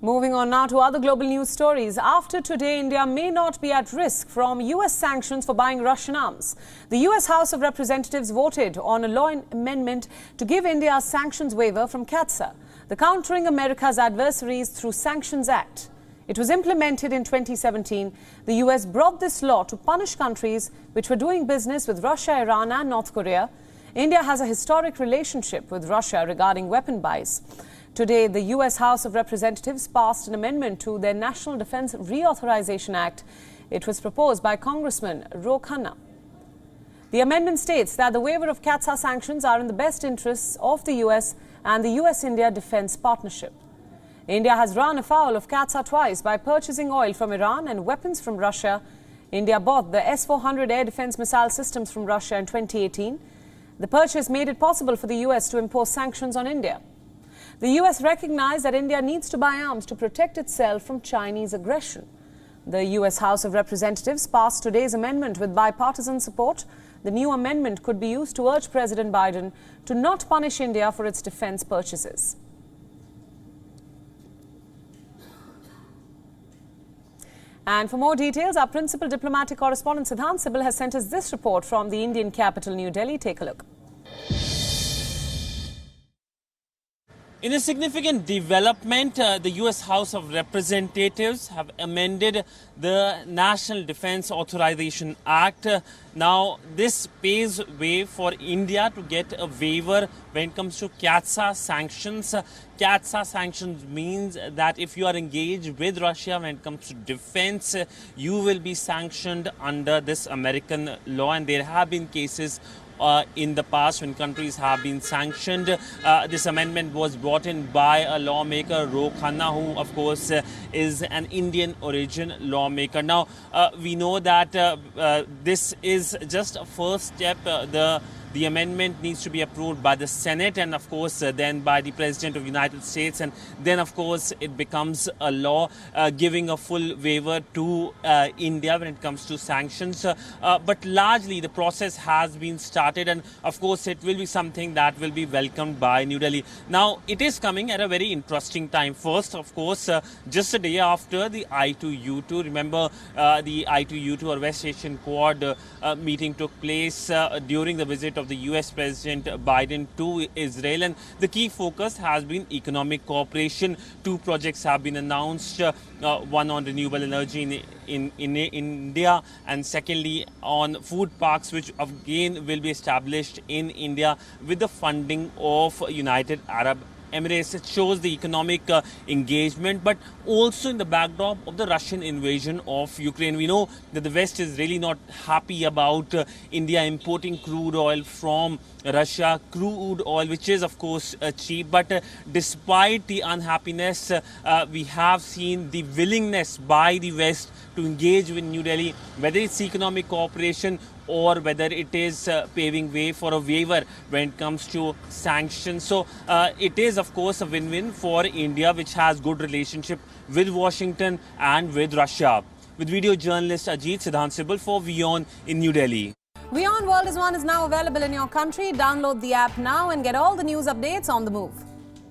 Moving on now to other global news stories. After today, India may not be at risk from US sanctions for buying Russian arms. The US House of Representatives voted on a law amendment to give India a sanctions waiver from CAATSA, the Countering America's Adversaries Through Sanctions Act. It was implemented in 2017. The US brought this law to punish countries which were doing business with Russia, Iran and North Korea. India has a historic relationship with Russia regarding weapon buys. Today, the US House of Representatives passed an amendment to their National Defense Reauthorization Act. It was proposed by Congressman Ro Khanna. The amendment states that the waiver of CAATSA sanctions are in the best interests of the US and the US-India defense partnership. India has run afoul of CAATSA twice by purchasing oil from Iran and weapons from Russia. India bought the S-400 air defense missile systems from Russia in 2018. The purchase made it possible for the US to impose sanctions on India. The US recognized that India needs to buy arms to protect itself from Chinese aggression. The US House of Representatives passed today's amendment with bipartisan support. The new amendment could be used to urge President Biden to not punish India for its defense purchases. And for more details, our principal diplomatic correspondent Siddhant Sibal has sent us this report from the Indian capital, New Delhi. Take a look. In a significant development, the US House of Representatives have amended the National Defense Authorization Act. Now, this paves way for India to get a waiver when it comes to CAATSA sanctions. CAATSA sanctions means that if you are engaged with Russia when it comes to defense, you will be sanctioned under this American law. And there have been cases in the past when countries have been sanctioned. This amendment was brought in by a lawmaker, Ro Khanna, who of course is an Indian origin lawmaker. Now, we know that this is just a first step. The amendment needs to be approved by the Senate and, of course, then by the President of the United States. And then, of course, it becomes a law giving a full waiver to India when it comes to sanctions. But largely, the process has been started. And, of course, it will be something that will be welcomed by New Delhi. Now, it is coming at a very interesting time. First, of course, just a day after the I2U2. Remember, the I2U2 or West Asian Quad meeting took place during the visit of the US President Biden to Israel, and the key focus has been economic cooperation. Two projects have been announced, one on renewable energy in India, and secondly on food parks, which again will be established in India with the funding of United Arab Emirates. It shows the economic engagement, but also in the backdrop of the Russian invasion of Ukraine. We know that the West is really not happy about India importing crude oil from Russia, crude oil, which is of course cheap. But despite the unhappiness, we have seen the willingness by the West to engage with New Delhi, whether it's economic cooperation or whether it is paving way for a waiver when it comes to sanctions. So it is, of course, a win-win for India, which has good relationship with Washington and with Russia. With video journalist Ajit, Siddhant Sibal for WION in New Delhi. WION World is now available in your country. Download the app now and get all the news updates on the move.